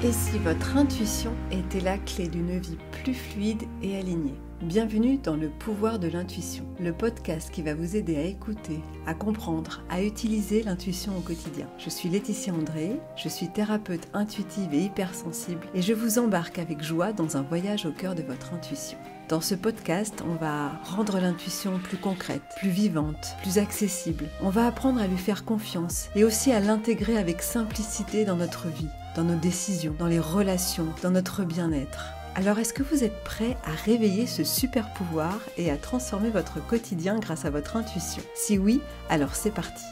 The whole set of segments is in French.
Et si votre intuition était la clé d'une vie plus fluide et alignée? Bienvenue dans le pouvoir de l'intuition, le podcast qui va vous aider à écouter, à comprendre, à utiliser l'intuition au quotidien. Je suis Laetitia André, je suis thérapeute intuitive et hypersensible et je vous embarque avec joie dans un voyage au cœur de votre intuition. Dans ce podcast, on va rendre l'intuition plus concrète, plus vivante, plus accessible. On va apprendre à lui faire confiance et aussi à l'intégrer avec simplicité dans notre vie, dans nos décisions, dans les relations, dans notre bien-être. Alors est-ce que vous êtes prêt à réveiller ce super pouvoir et à transformer votre quotidien grâce à votre intuition? Si oui, alors c'est parti.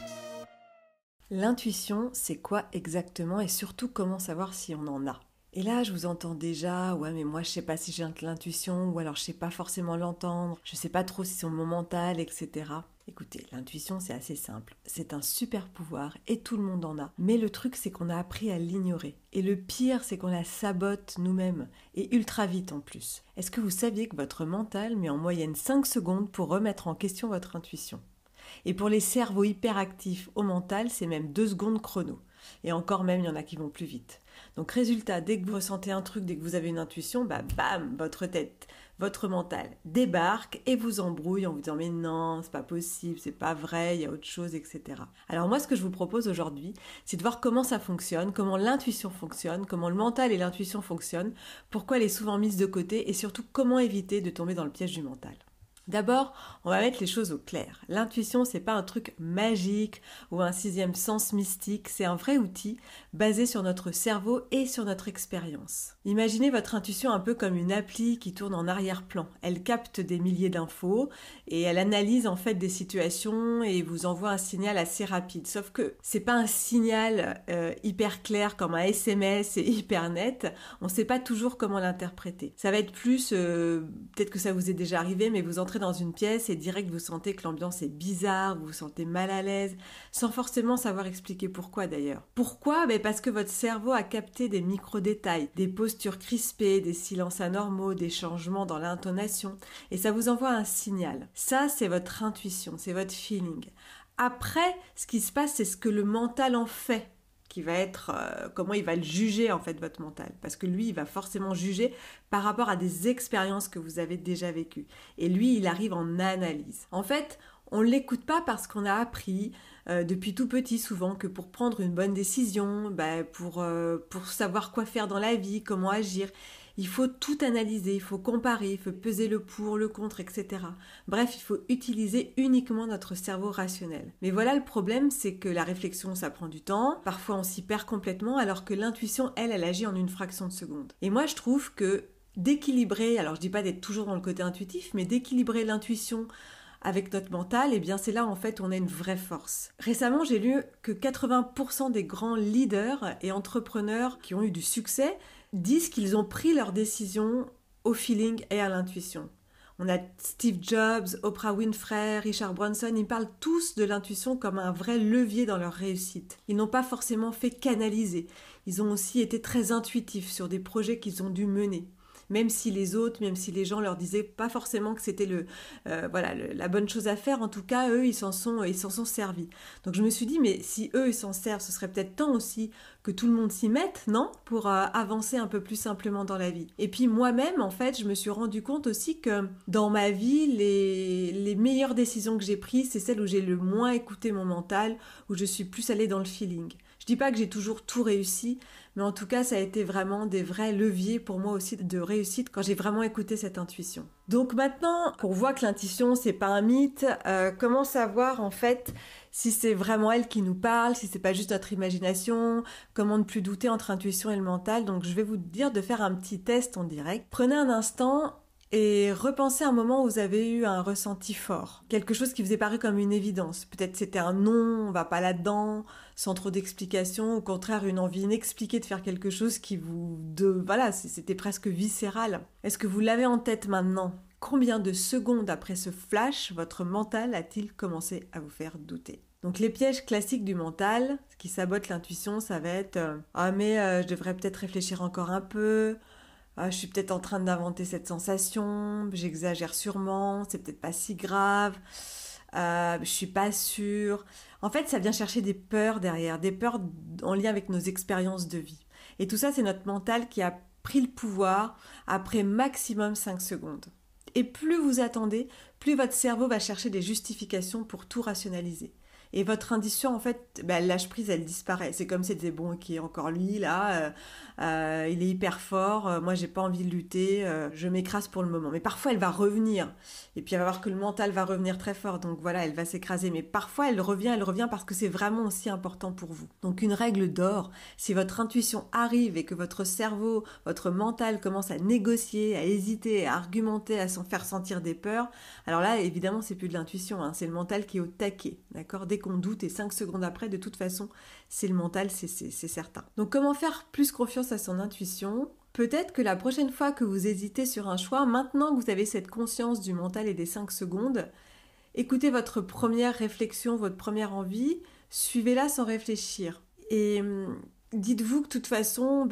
L'intuition, c'est quoi exactement et surtout comment savoir si on en a? Et là, je vous entends déjà, ouais, mais moi, je sais pas si j'ai de l'intuition, ou alors je sais pas forcément l'entendre, je sais pas trop si c'est mon mental, etc. Écoutez, l'intuition, c'est assez simple. C'est un super pouvoir et tout le monde en a. Mais le truc, c'est qu'on a appris à l'ignorer. Et le pire, c'est qu'on la sabote nous-mêmes, et ultra vite en plus. Est-ce que vous saviez que votre mental met en moyenne 5 secondes pour remettre en question votre intuition? Et pour les cerveaux hyperactifs au mental, c'est même 2 secondes chrono. Et encore même, il y en a qui vont plus vite. Donc résultat, dès que vous ressentez un truc, dès que vous avez une intuition, bam, votre tête, votre mental débarque et vous embrouille en vous disant mais non, c'est pas possible, c'est pas vrai, il y a autre chose, etc. Alors moi, ce que je vous propose aujourd'hui, c'est de voir comment ça fonctionne, comment l'intuition fonctionne, comment le mental et l'intuition fonctionnent, pourquoi elle est souvent mise de côté et surtout comment éviter de tomber dans le piège du mental. D'abord, on va mettre les choses au clair. L'intuition, c'est pas un truc magique ou un 6e sens mystique, c'est un vrai outil basé sur notre cerveau et sur notre expérience. Imaginez votre intuition un peu comme une appli qui tourne en arrière-plan. Elle capte des milliers d'infos et elle analyse en fait des situations et vous envoie un signal assez rapide. Sauf que c'est pas un signal hyper clair comme un SMS et hyper net. On sait pas toujours comment l'interpréter. Ça va être plus, peut-être que ça vous est déjà arrivé, mais vous entrez dans une pièce et direct vous sentez que l'ambiance est bizarre, vous vous sentez mal à l'aise, sans forcément savoir expliquer pourquoi d'ailleurs. Pourquoi? Parce que votre cerveau a capté des micro-détails, des postures crispées, des silences anormaux, des changements dans l'intonation, et ça vous envoie un signal. Ça, c'est votre intuition, c'est votre feeling. Après, ce qui se passe, c'est ce que le mental en fait, qui va être comment il va le juger en fait votre mental, parce que lui il va forcément juger par rapport à des expériences que vous avez déjà vécues et lui il arrive en analyse. En fait on ne l'écoute pas parce qu'on a appris depuis tout petit souvent que pour prendre une bonne décision, pour savoir quoi faire dans la vie, comment agir, il faut tout analyser, il faut comparer, il faut peser le pour, le contre, etc. Bref, il faut utiliser uniquement notre cerveau rationnel. Mais voilà le problème, c'est que la réflexion, ça prend du temps. Parfois, on s'y perd complètement, alors que l'intuition, elle agit en une fraction de seconde. Et moi, je trouve que d'équilibrer, alors je dis pas d'être toujours dans le côté intuitif, mais d'équilibrer l'intuition avec notre mental, eh bien c'est là en fait on a une vraie force. Récemment, j'ai lu que 80% des grands leaders et entrepreneurs qui ont eu du succès disent qu'ils ont pris leurs décisions au feeling et à l'intuition. On a Steve Jobs, Oprah Winfrey, Richard Branson, ils parlent tous de l'intuition comme un vrai levier dans leur réussite. Ils n'ont pas forcément fait canaliser, ils ont aussi été très intuitifs sur des projets qu'ils ont dû mener. Même si les autres, même si les gens leur disaient pas forcément que c'était la bonne chose à faire, en tout cas, eux, ils s'en sont servis. Donc je me suis dit, mais si eux, ils s'en servent, ce serait peut-être temps aussi que tout le monde s'y mette, non? Pour avancer un peu plus simplement dans la vie. Et puis moi-même, en fait, je me suis rendu compte aussi que dans ma vie, les meilleures décisions que j'ai prises, c'est celles où j'ai le moins écouté mon mental, où je suis plus allée dans le feeling. Je dis pas que j'ai toujours tout réussi, mais en tout cas, ça a été vraiment des vrais leviers pour moi aussi de réussite quand j'ai vraiment écouté cette intuition. Donc maintenant qu'on voit que l'intuition, c'est pas un mythe, comment savoir en fait si c'est vraiment elle qui nous parle, si c'est pas juste notre imagination, comment ne plus douter entre intuition et le mental. Donc je vais vous dire de faire un petit test en direct. Prenez un instant et repensez à un moment où vous avez eu un ressenti fort. Quelque chose qui vous est paru comme une évidence. Peut-être c'était un non, on va pas là-dedans, sans trop d'explications. Au contraire, une envie inexpliquée de faire quelque chose qui c'était presque viscéral. Est-ce que vous l'avez en tête maintenant? Combien de secondes après ce flash, votre mental a-t-il commencé à vous faire douter? Donc les pièges classiques du mental, ce qui sabote l'intuition, ça va être je devrais peut-être réfléchir encore un peu. Je suis peut-être en train d'inventer cette sensation, j'exagère sûrement, c'est peut-être pas si grave, je suis pas sûre. En fait, ça vient chercher des peurs derrière, des peurs en lien avec nos expériences de vie. Et tout ça, c'est notre mental qui a pris le pouvoir après maximum 5 secondes. Et plus vous attendez, plus votre cerveau va chercher des justifications pour tout rationaliser. Et votre intuition, en fait, elle lâche prise, elle disparaît. C'est comme si elle disait, bon, ok, encore lui, là, il est hyper fort, moi, j'ai pas envie de lutter, je m'écrase pour le moment. Mais parfois, elle va revenir. Et puis, elle va voir que le mental va revenir très fort. Donc, voilà, elle va s'écraser. Mais parfois, elle revient parce que c'est vraiment aussi important pour vous. Donc, une règle d'or, si votre intuition arrive et que votre cerveau, votre mental commence à négocier, à hésiter, à argumenter, à s'en faire sentir des peurs, alors là, évidemment, c'est plus de l'intuition, hein, c'est le mental qui est au taquet, d'accord ? Dès qu'on doute, et 5 secondes après, de toute façon, c'est le mental, c'est certain. Donc, comment faire plus confiance à son intuition ? Peut-être que la prochaine fois que vous hésitez sur un choix, maintenant que vous avez cette conscience du mental et des 5 secondes, écoutez votre première réflexion, votre première envie, suivez-la sans réfléchir. Et dites-vous que de toute façon,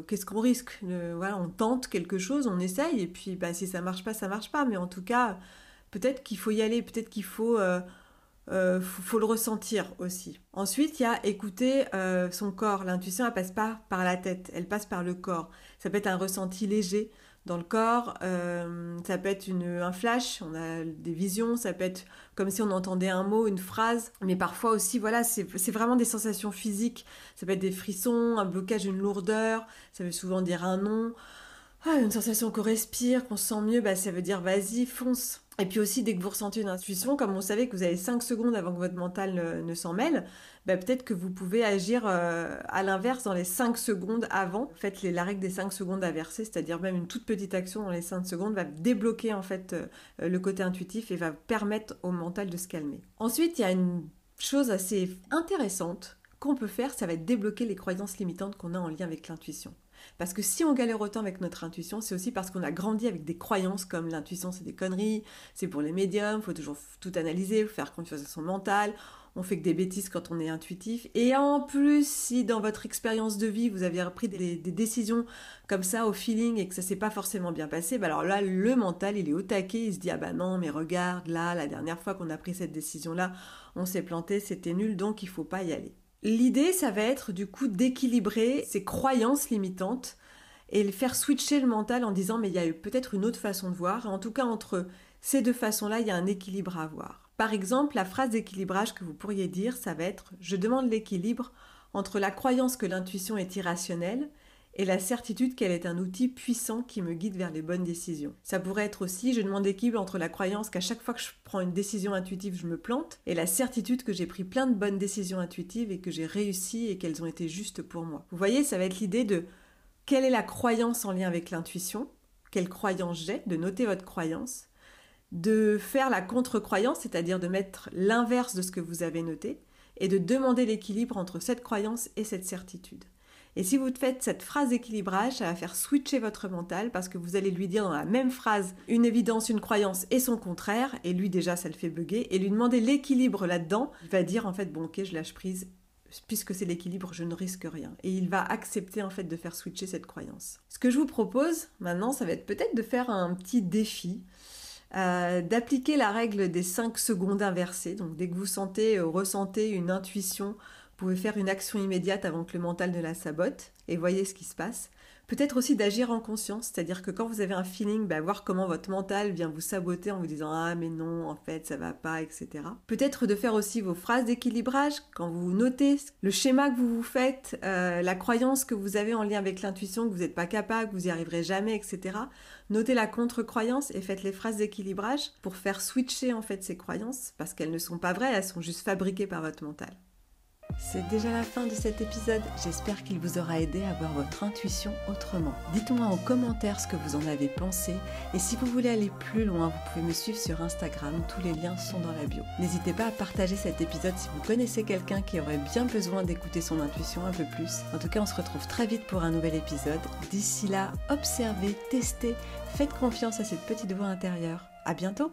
qu'est-ce qu'on risque ? On tente quelque chose, on essaye, et puis si ça marche pas, mais en tout cas, peut-être qu'il faut y aller, peut-être qu'il faut le ressentir aussi. Ensuite, il y a écouter son corps. L'intuition, elle passe pas par la tête, elle passe par le corps. Ça peut être un ressenti léger dans le corps, ça peut être un flash, on a des visions, ça peut être comme si on entendait un mot, une phrase, mais parfois aussi, voilà, c'est vraiment des sensations physiques. Ça peut être des frissons, un blocage, une lourdeur, ça veut souvent dire un nom. Une sensation qu'on respire, qu'on se sent mieux, ça veut dire vas-y, fonce. Et puis aussi, dès que vous ressentez une intuition, comme on savait que vous avez 5 secondes avant que votre mental ne s'en mêle, peut-être que vous pouvez agir à l'inverse dans les 5 secondes avant. Faites la règle des 5 secondes inversée, c'est-à-dire même une toute petite action dans les 5 secondes va débloquer en fait le côté intuitif et va permettre au mental de se calmer. Ensuite, il y a une chose assez intéressante qu'on peut faire, ça va être débloquer les croyances limitantes qu'on a en lien avec l'intuition. Parce que si on galère autant avec notre intuition, c'est aussi parce qu'on a grandi avec des croyances comme l'intuition c'est des conneries, c'est pour les médiums, il faut toujours tout analyser, faut faire confiance à son mental, on fait que des bêtises quand on est intuitif. Et en plus, si dans votre expérience de vie, vous avez pris des décisions comme ça au feeling et que ça s'est pas forcément bien passé, alors là, le mental, il est au taquet, il se dit « Ah non, mais regarde, là, la dernière fois qu'on a pris cette décision-là, on s'est planté, c'était nul, donc il faut pas y aller ». L'idée, ça va être du coup d'équilibrer ces croyances limitantes et faire switcher le mental en disant mais il y a peut-être une autre façon de voir. Et en tout cas, entre ces deux façons-là, il y a un équilibre à avoir. Par exemple, la phrase d'équilibrage que vous pourriez dire, ça va être « Je demande l'équilibre entre la croyance que l'intuition est irrationnelle et la certitude qu'elle est un outil puissant qui me guide vers les bonnes décisions. » Ça pourrait être aussi « Je demande l'équilibre entre la croyance qu'à chaque fois que je prends une décision intuitive, je me plante et la certitude que j'ai pris plein de bonnes décisions intuitives et que j'ai réussi et qu'elles ont été justes pour moi. » Vous voyez, ça va être l'idée de quelle est la croyance en lien avec l'intuition, quelle croyance j'ai, de noter votre croyance, de faire la contre-croyance, c'est-à-dire de mettre l'inverse de ce que vous avez noté, et de demander l'équilibre entre cette croyance et cette certitude. Et si vous faites cette phrase d'équilibrage, ça va faire switcher votre mental parce que vous allez lui dire dans la même phrase une évidence, une croyance et son contraire, et lui déjà ça le fait bugger, et lui demander l'équilibre là-dedans, il va dire en fait bon ok je lâche prise, puisque c'est l'équilibre, je ne risque rien. Et il va accepter en fait de faire switcher cette croyance. Ce que je vous propose maintenant, ça va être peut-être de faire un petit défi, d'appliquer la règle des 5 secondes inversées. Donc dès que vous ressentez une intuition, vous pouvez faire une action immédiate avant que le mental ne la sabote et voyez ce qui se passe. Peut-être aussi d'agir en conscience, c'est-à-dire que quand vous avez un feeling, voir comment votre mental vient vous saboter en vous disant « Ah mais non, en fait ça va pas, etc. » Peut-être de faire aussi vos phrases d'équilibrage, quand vous notez le schéma que vous vous faites, la croyance que vous avez en lien avec l'intuition, que vous n'êtes pas capable, que vous n'y arriverez jamais, etc. Notez la contre-croyance et faites les phrases d'équilibrage pour faire switcher en fait ces croyances, parce qu'elles ne sont pas vraies, elles sont juste fabriquées par votre mental. C'est déjà la fin de cet épisode, j'espère qu'il vous aura aidé à voir votre intuition autrement. Dites-moi en commentaire ce que vous en avez pensé et si vous voulez aller plus loin, vous pouvez me suivre sur Instagram, tous les liens sont dans la bio. N'hésitez pas à partager cet épisode si vous connaissez quelqu'un qui aurait bien besoin d'écouter son intuition un peu plus. En tout cas, on se retrouve très vite pour un nouvel épisode. D'ici là, observez, testez, faites confiance à cette petite voix intérieure. À bientôt!